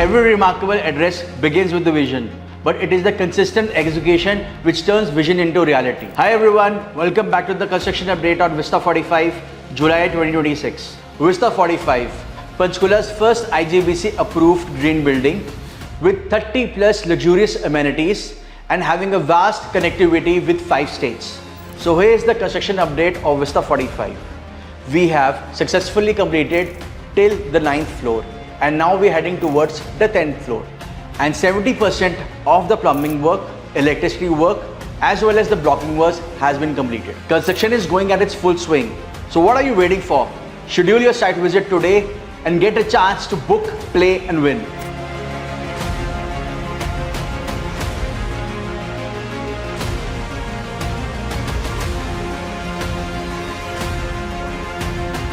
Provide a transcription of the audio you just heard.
Every remarkable address begins with the vision, but it is the consistent execution which turns vision into reality. Hi everyone, welcome back to the construction update on Vista 45, July 2026. Vista 45, Panchkula's first IGBC approved green building with 30 plus luxurious amenities and having a vast connectivity with 5 states. So here is the construction update of Vista 45. We have successfully completed till the 9th floor and now we're heading towards the 10th floor. And 70% of the plumbing work, electricity work as well as the blocking work has been completed. Construction is going at its full swing. So what are you waiting for? Schedule your site visit today and get a chance to book, play and win.